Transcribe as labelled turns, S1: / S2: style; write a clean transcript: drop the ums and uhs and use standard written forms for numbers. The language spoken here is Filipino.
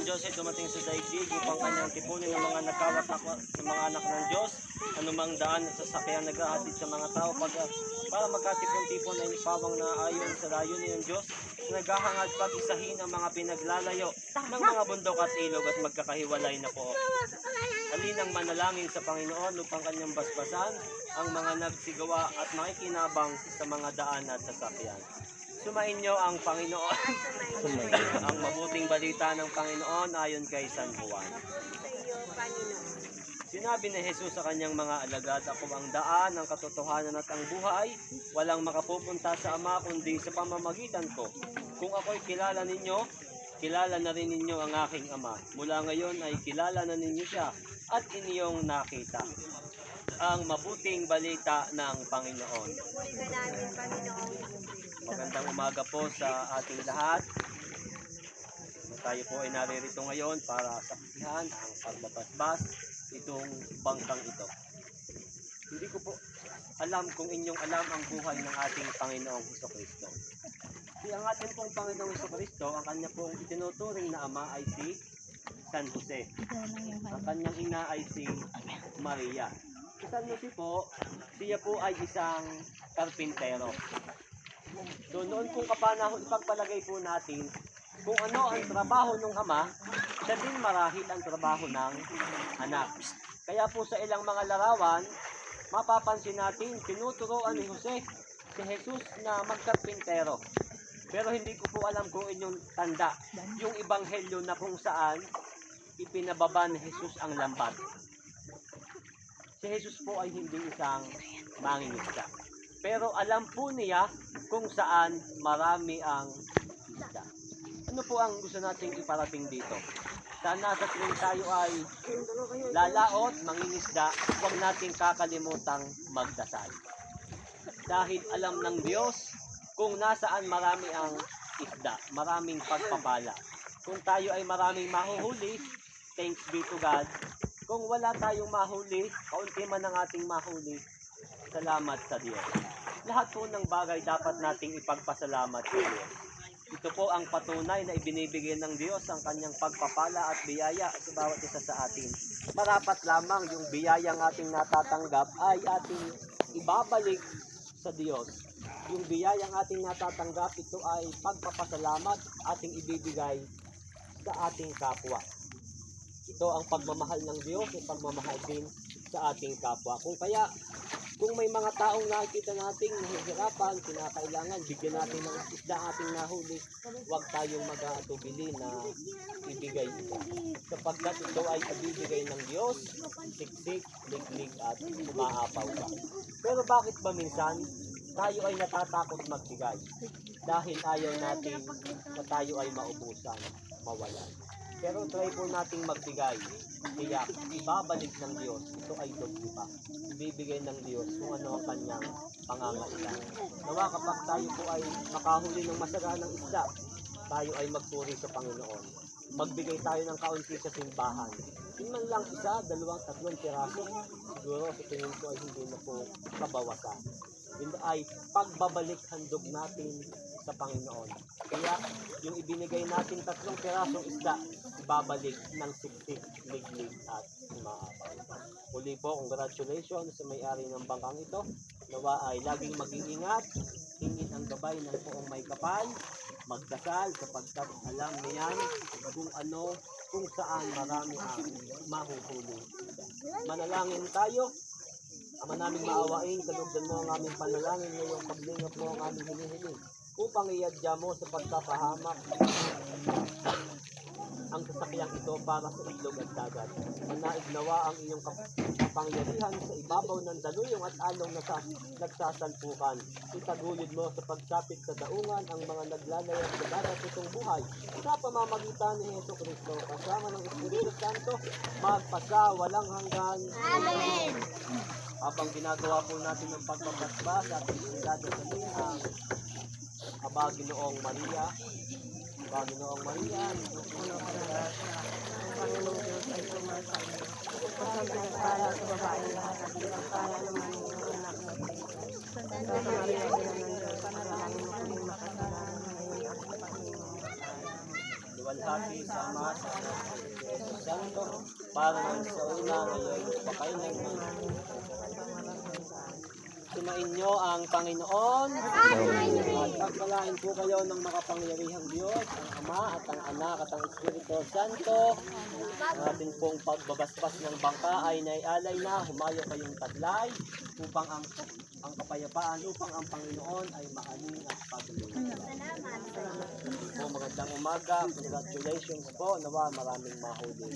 S1: Diyos ay dumating sa daigdig upang kanyang tipunin ng mga nagkawatak ng mga anak ng Diyos, anumang daan at sasakyan naghahatid sa mga tao para magkatipon-tipon ay pawang na ayon sa layunin ng Diyos, naghahangad pag-isahin ang mga pinaglalayo ng mga bundok at ilog at magkakahiwalay na po. Halinang manalangin sa Panginoon upang kanyang basbasan ang mga nagsigawa at makikinabang sa mga daan at sasakyan. Sumainyo ang Panginoon. Ang mabuting balita ng Panginoon ayon kay San Juan. Sinabi ni Jesus sa kanyang mga alagad, ako ang daan, ang katotohanan at ang buhay. Walang makapupunta sa Ama kundi sa pamamagitan ko. Kung ako'y kilala ninyo, kilala na rin ninyo ang aking Ama. Mula ngayon ay kilala na ninyo siya at inyong nakita. Ang mabuting balita ng Panginoon. Magandang umaga po sa ating lahat. Tayo po ay naririto ngayon para saksihan ang pagbabasbas itong bangkang ito. Hindi ko po alam kung inyong alam ang buhay ng ating Panginoong Hesukristo. Ang ating pong Panginoong Hesukristo, ang kanya pong itinuturing na ama ay si San Jose. Ang kanyang ina ay si Maria. Si San Jose po, siya po ay isang karpintero. So noon pong kapanahon, ipagpalagay po natin kung ano ang trabaho ng ama, siya din marahil ang trabaho ng anak. Kaya po sa ilang mga larawan, mapapansin natin, tinuturoan ni Jose si Jesus na magkarpintero. Pero hindi ko po alam kung inyong tanda yung ebanghelyo na kung saan ipinababa ni Jesus ang lambat. Si Jesus po ay hindi isang mangingisda. Pero alam po niya kung saan marami ang isda. Ano po ang gusto nating iparating dito? Sana sa tuwing tayo ay lalaot, mangingisda, huwag nating kakalimutang magdasal. Dahil alam ng Diyos kung nasaan marami ang isda, maraming pagpapala. Kung tayo ay maraming mahuhuli, thanks be to God. Kung wala tayong mahuli, kaunti man ang ating mahuli, salamat sa Diyos. Lahat po ng bagay dapat nating ipagpasalamat sa Diyos. Ito po ang patunay na ibinibigay ng Diyos ang kanyang pagpapala at biyaya sa bawat isa sa atin. Marapat lamang yung biyayang ating natatanggap ay ating ibabalik sa Diyos. Yung biyayang ating natatanggap, ito ay pagpapasalamat ating ibibigay sa ating kapwa. Ito ang pagmamahal ng Diyos, ang pagmamahal din sa ating kapwa. Kung may mga taong nakikita nating nahihirapan, kinakailangan, bigyan natin ng isda ating nahuli, huwag tayong mag-aatubili na ibigay ito. Sapagkat ito ay ibibigay ng Diyos, siksik, liglig at umaapaw ka. Pero bakit ba minsan tayo ay natatakot magbigay? Dahil ayaw natin na tayo ay maubusan, mawalan. Pero try po nating magbigay. Kaya ibabalik ng Diyos. Ito ay doble pa. Ibibigay ng Diyos kung ano ang kanyang pangangailangan. Nawa kapag tayo po ay makahuli ng masaganang isda, tayo ay magpuri sa Panginoon. Magbigay tayo ng kaunti sa simbahan. Yun man lang isa, dalawang, tatlong piraso. Siguro sa tingin ko ay hindi na po kabawasan. Yun ay pagbabalik handog natin sa Panginoon. Kaya yung ibinigay natin 3 pirasong isda, ibabalik ng siksik, liglig at umaapaw. Muli po, congratulations sa may-ari ng bangkang ito. Nawa ay laging mag-iingat, hingin ang gabay ng poong may kapal, magdasal sapagkat alam niyan kung saan marami ang mahuhuli. Manalangin tayo. Ama naming maawain, kalugdan mo ang aming panalangin ngayong paglingap mo ang aming hinihiling upang iadya mo sa pagkapahamak ang sasakyang ito para sa itlog at dagat. Manaignawa ang iyong kapangyarihan sa ibabaw ng daluyong at along na nagsasalpukan. Itaguyod mo sa pagsapit sa daungan ang mga naglalayag sa dagat itong buhay sa pamamagitan ni Hesukristo kasama ng Espiritu Santo magpasawalang hanggan. Amen. Habang ginagawa po natin ang pagpapasbas at idadasalin ang Abaginoong Maria. Abaginoong Maria, una para ang Panginoong Diyos ay sumasama. Ang pinagpala sa babae lahat at pinagpala naman ng anak mo. Santa Maria, Ina ng Diyos, panalangin mo kami makasalanan ngayon at sa pag-ibig. sabi sa Ama, sa Anak, sa Espiritu Santo, para ng sa una, ngayon, pakailanman. Sumainyo ang Panginoon. At pagpalain po kayo ng makapangyarihang Diyos, ang Ama at ang Anak at ang Espiritu Santo. Ang ating pong pagbabasbas ng bangka ay naialay na, humayo kayong taglay upang ang kapayapaan, upang ang Panginoon ay maaning at patuloy. Po, magandang umaga. Congratulations po. Nawa maraming mahuli.